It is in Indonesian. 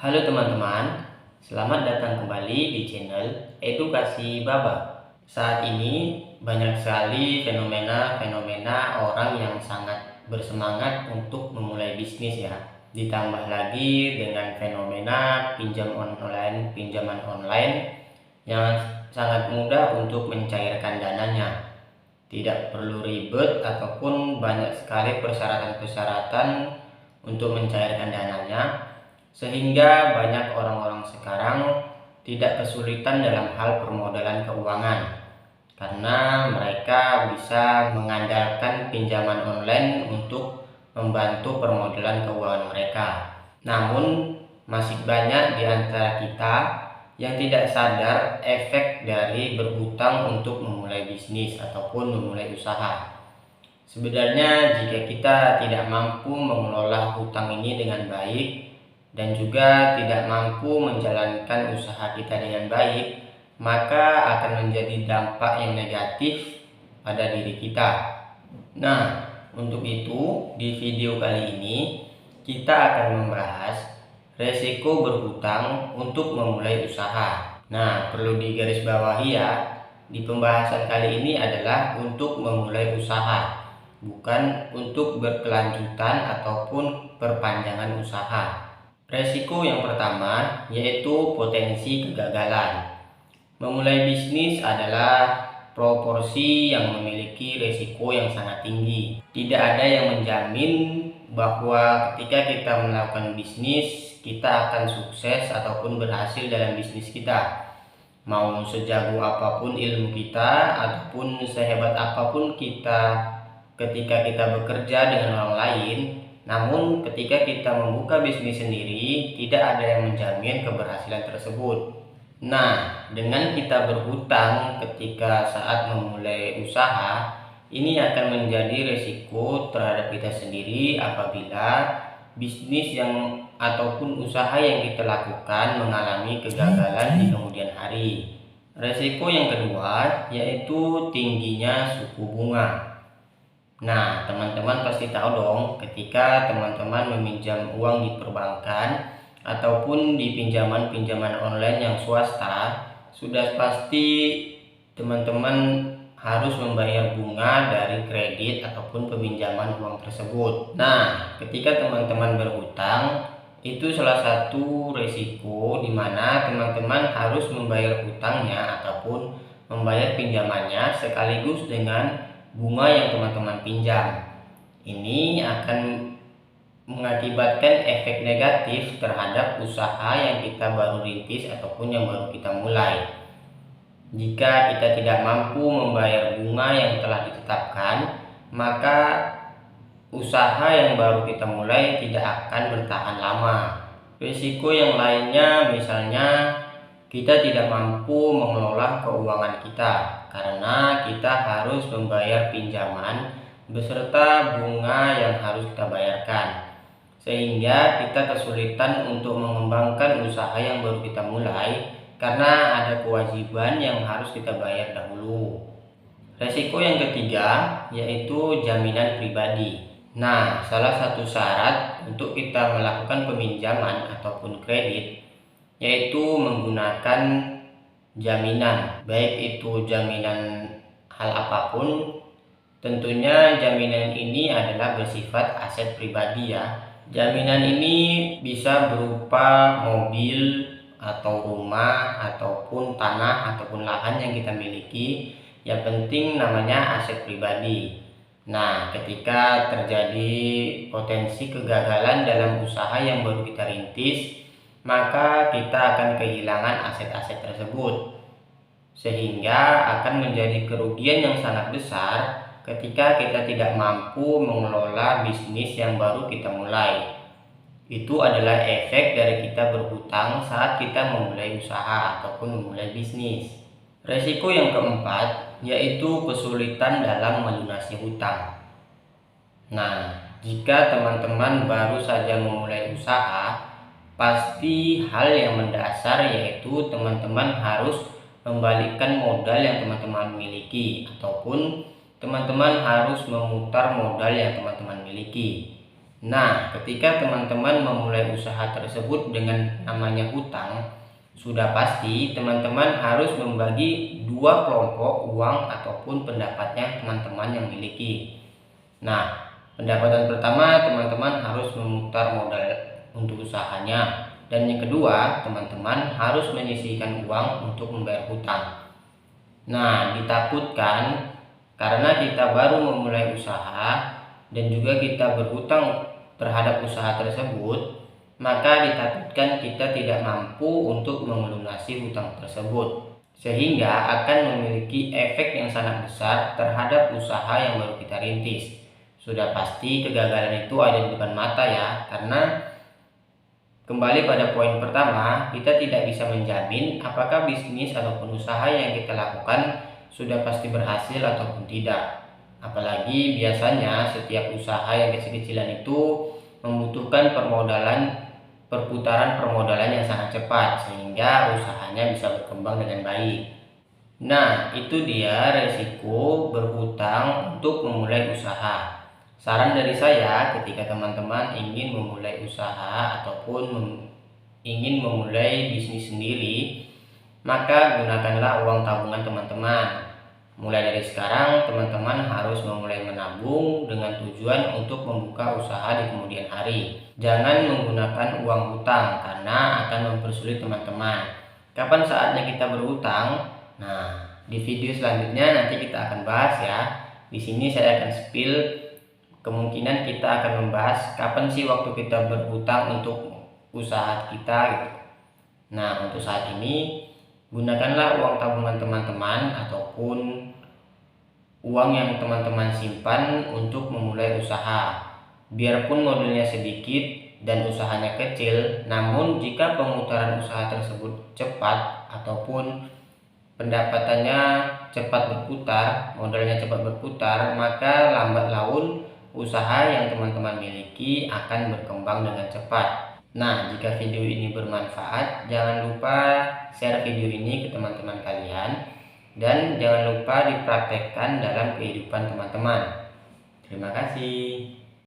Halo teman-teman, selamat datang kembali di channel Edukasi Baba. Saat ini banyak sekali fenomena-fenomena orang yang sangat bersemangat untuk memulai bisnis ya. Ditambah lagi dengan fenomena pinjaman online yang sangat mudah untuk mencairkan dananya. Tidak perlu ribet ataupun banyak sekali persyaratan-persyaratan untuk mencairkan dananya, sehingga banyak orang-orang sekarang tidak kesulitan dalam hal permodalan keuangan karena mereka bisa mengandalkan pinjaman online untuk membantu permodalan keuangan mereka. Namun masih banyak di antara kita yang tidak sadar efek dari berhutang untuk memulai bisnis ataupun memulai usaha. Sebenarnya jika kita tidak mampu mengelola hutang ini dengan baik dan juga tidak mampu menjalankan usaha kita dengan baik, maka akan menjadi dampak yang negatif pada diri kita. Nah, untuk itu di video kali ini kita akan membahas resiko berhutang untuk memulai usaha. Nah, perlu digarisbawahi ya, di pembahasan kali ini adalah untuk memulai usaha, bukan untuk berkelanjutan ataupun perpanjangan usaha. Resiko yang pertama yaitu potensi kegagalan. Memulai bisnis adalah proporsi yang memiliki resiko yang sangat tinggi. Tidak ada yang menjamin bahwa ketika kita melakukan bisnis, kita akan sukses ataupun berhasil dalam bisnis kita. Mau sejago apapun ilmu kita ataupun sehebat apapun kita ketika kita bekerja dengan orang lain, namun ketika kita membuka bisnis sendiri, tidak ada yang menjamin keberhasilan tersebut. Nah, dengan kita berhutang ketika saat memulai usaha, ini akan menjadi resiko terhadap kita sendiri apabila bisnis yang ataupun usaha yang kita lakukan mengalami kegagalan di kemudian hari. Resiko yang kedua yaitu tingginya suku bunga. Nah, teman-teman pasti tahu dong, ketika teman-teman meminjam uang di perbankan ataupun di pinjaman-pinjaman online yang swasta, sudah pasti teman-teman harus membayar bunga dari kredit ataupun peminjaman uang tersebut. Nah, ketika teman-teman berhutang, itu salah satu risiko di mana teman-teman harus membayar hutangnya ataupun membayar pinjamannya sekaligus dengan bunga yang teman-teman pinjam. Ini akan mengakibatkan efek negatif terhadap usaha yang kita baru rintis ataupun yang baru kita mulai. Jika kita tidak mampu membayar bunga yang telah ditetapkan, maka usaha yang baru kita mulai tidak akan bertahan lama. Risiko yang lainnya misalnya kita tidak mampu mengelola keuangan kita karena kita harus membayar pinjaman beserta bunga yang harus kita bayarkan, sehingga kita kesulitan untuk mengembangkan usaha yang baru kita mulai karena ada kewajiban yang harus kita bayar dahulu. Resiko yang ketiga yaitu jaminan pribadi. Nah, salah satu syarat untuk kita melakukan peminjaman ataupun kredit yaitu menggunakan jaminan, baik itu jaminan hal apapun. Tentunya jaminan ini adalah bersifat aset pribadi ya. Jaminan ini bisa berupa mobil atau rumah ataupun tanah ataupun lahan yang kita miliki. Yang penting namanya aset pribadi. Nah, ketika terjadi potensi kegagalan dalam usaha yang baru kita rintis, maka kita akan kehilangan aset-aset tersebut, sehingga akan menjadi kerugian yang sangat besar ketika kita tidak mampu mengelola bisnis yang baru kita mulai. Itu adalah efek dari kita berhutang saat kita memulai usaha ataupun memulai bisnis. Resiko yang keempat yaitu kesulitan dalam melunasi hutang. Nah, jika teman-teman baru saja memulai usaha, pasti hal yang mendasar yaitu teman-teman harus membalikkan modal yang teman-teman miliki ataupun teman-teman harus memutar modal yang teman-teman miliki. Nah, ketika teman-teman memulai usaha tersebut dengan namanya hutang, sudah pasti teman-teman harus membagi dua kelompok uang ataupun pendapatnya teman-teman yang miliki. Nah, pendapatan pertama teman-teman harus memutar modal untuk usahanya, dan yang kedua teman-teman harus menyisihkan uang untuk membayar hutang. Nah, ditakutkan karena kita baru memulai usaha dan juga kita berhutang terhadap usaha tersebut, maka ditakutkan kita tidak mampu untuk melunasi hutang tersebut, sehingga akan memiliki efek yang sangat besar terhadap usaha yang baru kita rintis. Sudah pasti kegagalan itu ada di depan mata ya, karena kembali pada poin pertama, kita tidak bisa menjamin apakah bisnis ataupun usaha yang kita lakukan sudah pasti berhasil ataupun tidak. Apalagi biasanya setiap usaha yang kecil-kecilan itu membutuhkan perputaran permodalan yang sangat cepat sehingga usahanya bisa berkembang dengan baik. Nah, itu dia resiko berhutang untuk memulai usaha. Saran dari saya, ketika teman-teman ingin memulai usaha ataupun ingin memulai bisnis sendiri, maka gunakanlah uang tabungan teman-teman. Mulai dari sekarang, teman-teman harus memulai menabung dengan tujuan untuk membuka usaha di kemudian hari. Jangan menggunakan uang hutang karena akan mempersulit teman-teman. Kapan saatnya kita berhutang? Nah, di video selanjutnya nanti kita akan bahas ya. Di sini saya akan spill, kemungkinan kita akan membahas kapan sih waktu kita berhutang untuk usaha kita gitu. Nah, untuk saat ini gunakanlah uang tabungan teman-teman ataupun uang yang teman-teman simpan untuk memulai usaha. Biarpun modalnya sedikit dan usahanya kecil, namun jika pemutaran usaha tersebut cepat ataupun pendapatannya cepat berputar, modalnya cepat berputar, maka lambat laun usaha yang teman-teman miliki akan berkembang dengan cepat. Nah, jika video ini bermanfaat, jangan lupa share video ini ke teman-teman kalian dan jangan lupa dipraktekkan dalam kehidupan teman-teman. Terima kasih.